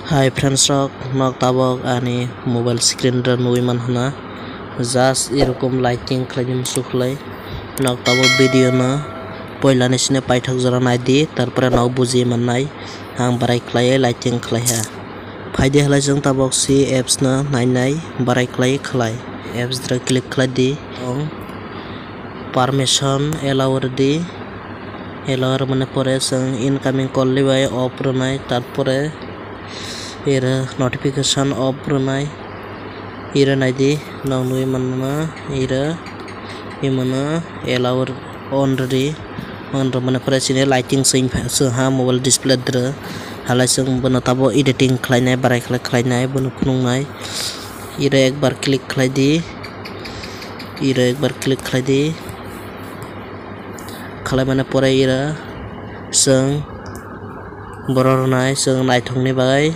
Hi friends rock nok tabok ani mobile screen ra nui man hana just erokom lighting khlaim sukhlai nok tabok video na poila ni sine paithak jora naidi tarpore nok buji mannai hang barai khlai lighting khlai ha phaide halai jong tabok si apps na nainai barai khlai apps dra click khlai di permission allow di allow mane pore jong incoming call libai off ronai tarpore era notification off runai era naidi nong nui manna era imana allow on ri on mane pore sine lighting sing so ha mobile display dra halai sung bono tabo editing khlainai barai khlainai bono phunungnai era ekbar click khlai di era ekbar click khlai di khalai mane pore era sung boror nai sung naithokni bagai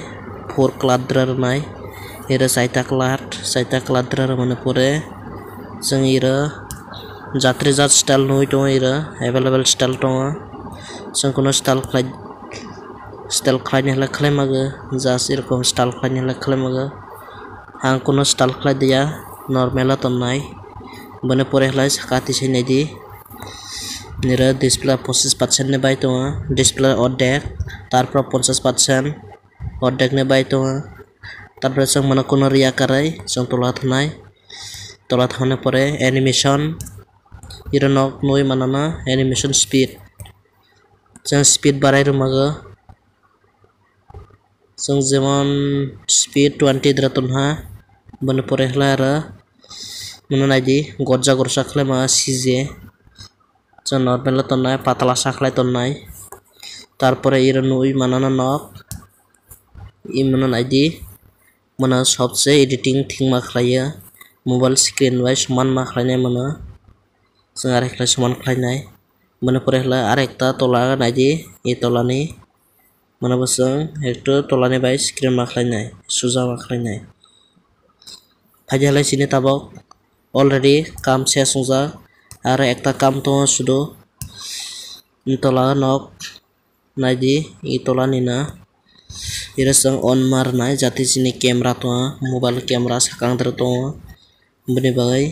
4 kladra nai era saita kladra mane pore sung era jatri jat style noi to era available style to sung kono style khlai ni hala khlai maga just erokom style khlai ni hala khlai maga hang kono style khlai dia normal to nai bone pore hala sakati sinai di nira display 25% ne bai to display oddek tarpor 50% oddek ne bai to tarpor song mana kono ria karai song tola thane pore animation ira nok noi manana animation speed song speed barai rumaga song jemon speed 20 dra tonha bone pore hlara mona naidi gorja gorsa khlai ma cj song normal tonai patala sakhlai tonai tarpore ira noi manana nok imana naidi mana sobse editing thingma khlaiya mobile screen bai saman ma khlainai mana sung arekla saman khlainai mane pore hla arekta tola naidi e tolani mana basung ekto tolani bai screen ma khlainai suja ma khlainai phaide halai sine tabok already kam ses ungja aro ekta kam to sudo tola nok naidi e tolani na ira sung on marnai jati sini camera to mobile camera sakang dra to bini bagai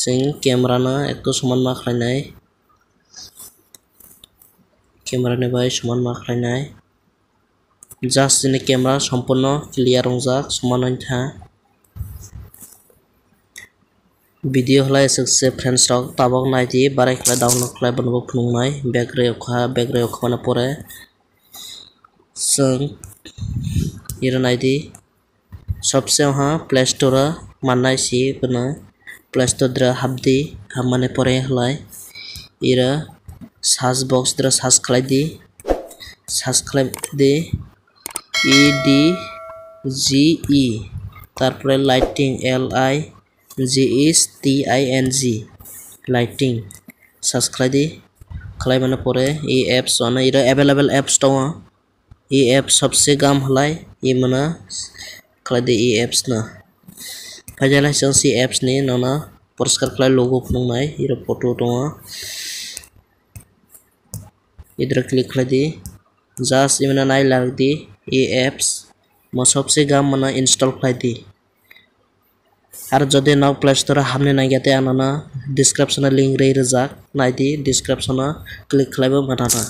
sing camera na ekto saman ma khlainai camera ni bai saman ma khlainai just sini camera sampurno clear ongjak saman ointha video halai sukse friends rok tabok naidi barai khlai download khlai bono phunungnai background khana pore sung ira naidi sobse ha play store mannai si bono play store dra habdi hammane pore halai ira search box dra search khlai di EDGE tarpore lighting LIGHTING lighting search khlai di khlai mane pore e apps ona ira available apps to e apps sobse gam halai e mana khlai di e apps na phajala sung si apps ni nona poriskar khlai logo phunungnai ira photo to idra click khlai di just imana nai lag di e apps ma sobse gam mana install khlai di ar jodi nok play store hamne naigate anana description link rei rijak naidi description click khlaibo manana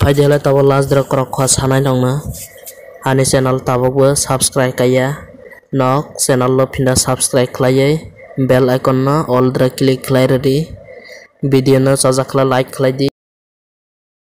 phaide halai tabo last dra korok khwa sanai nongna ani channel tabokbo subscribe kaiya nok channel lo phinda subscribe khlaiye bell icon na all dra click khlai redi video no chajakla like khlai di।